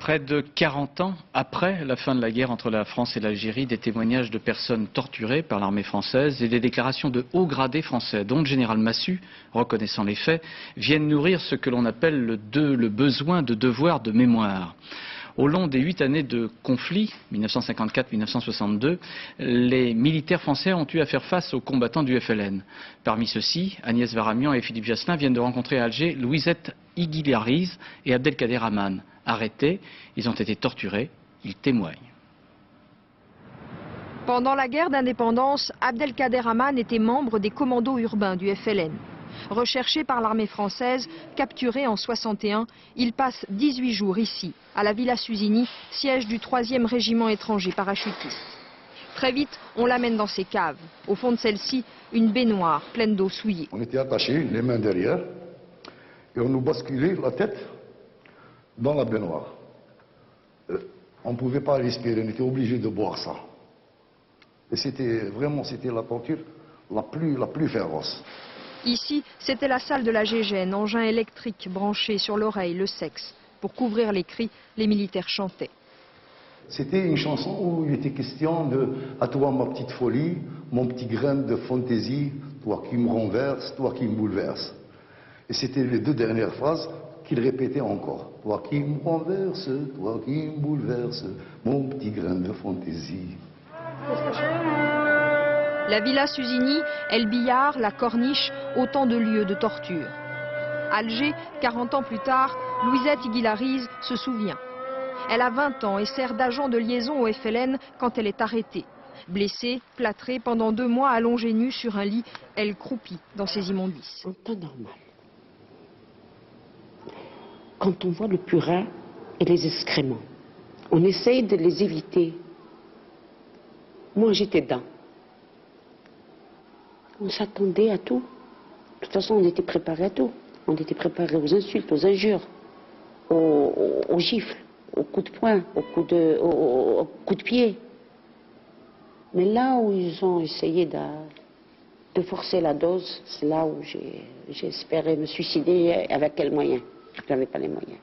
Près de 40 ans après la fin de la guerre entre la France et l'Algérie, des témoignages de personnes torturées par l'armée française et des déclarations de hauts gradés français, dont le général Massu, reconnaissant les faits, viennent nourrir ce que l'on appelle le besoin de devoir de mémoire. Au long des 8 années de conflit, 1954-1962, les militaires français ont eu à faire face aux combattants du FLN. Parmi ceux-ci, Agnès Varamian et Philippe Jasselin viennent de rencontrer à Alger Louisette Iguilariz et Abdelkader Aman. Arrêtés, ils ont été torturés, ils témoignent. Pendant la guerre d'indépendance, Abdelkader Aman était membre des commandos urbains du FLN. Recherché par l'armée française, capturé en 61, il passe 18 jours ici, à la Villa Susini, siège du 3e régiment étranger parachutiste. Très vite, on l'amène dans ses caves. Au fond de celle-ci, une baignoire pleine d'eau souillée. On était attachés, les mains derrière, et on nous basculait la tête dans la baignoire. On ne pouvait pas respirer, on était obligé de boire ça. Et c'était la torture la plus féroce. Ici, c'était la salle de la Gégène, engin électrique branché sur l'oreille, le sexe. Pour couvrir les cris, les militaires chantaient. C'était une chanson où il était question de « À toi ma petite folie, mon petit grain de fantaisie, toi qui me renverse, toi qui me bouleverse ». Et c'était les 2 dernières phrases qu'il répétait encore. « Toi qui me renverse, toi qui me bouleverse, mon petit grain de fantaisie ». La Villa Susini, El Billard, la Corniche, autant de lieux de torture. Alger, 40 ans plus tard, Louisette Iguilariz se souvient. Elle a 20 ans et sert d'agent de liaison au FLN quand elle est arrêtée. Blessée, plâtrée, pendant 2 mois allongée nue sur un lit, elle croupit dans ses immondices. En temps normal, quand on voit le purin et les excréments, on essaye de les éviter. Moi, j'étais dedans. On s'attendait à tout. De toute façon, on était préparé à tout. On était préparé aux insultes, aux injures, aux gifles, aux coups de poing, aux coups de pied. Mais là où ils ont essayé de forcer la dose, c'est là où j'ai espéré me suicider. Avec quels moyens? Je n'avais pas les moyens.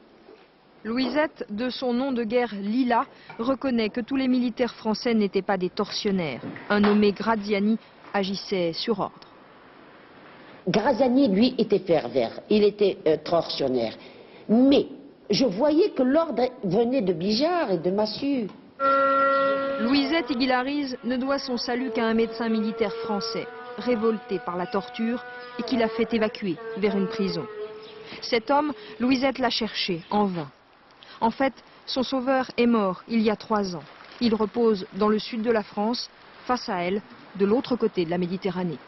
Louisette, de son nom de guerre Lila, reconnaît que tous les militaires français n'étaient pas des tortionnaires. Un nommé Graziani agissait sur ordre. Graziani, lui, était pervers, il était tortionnaire. Mais je voyais que l'ordre venait de Bijard et de Massu. Louisette Iguilariz ne doit son salut qu'à un médecin militaire français, révolté par la torture et qui l'a fait évacuer vers une prison. Cet homme, Louisette l'a cherché, en vain. En fait, son sauveur est mort il y a 3 ans. Il repose dans le sud de la France, face à elle, de l'autre côté de la Méditerranée.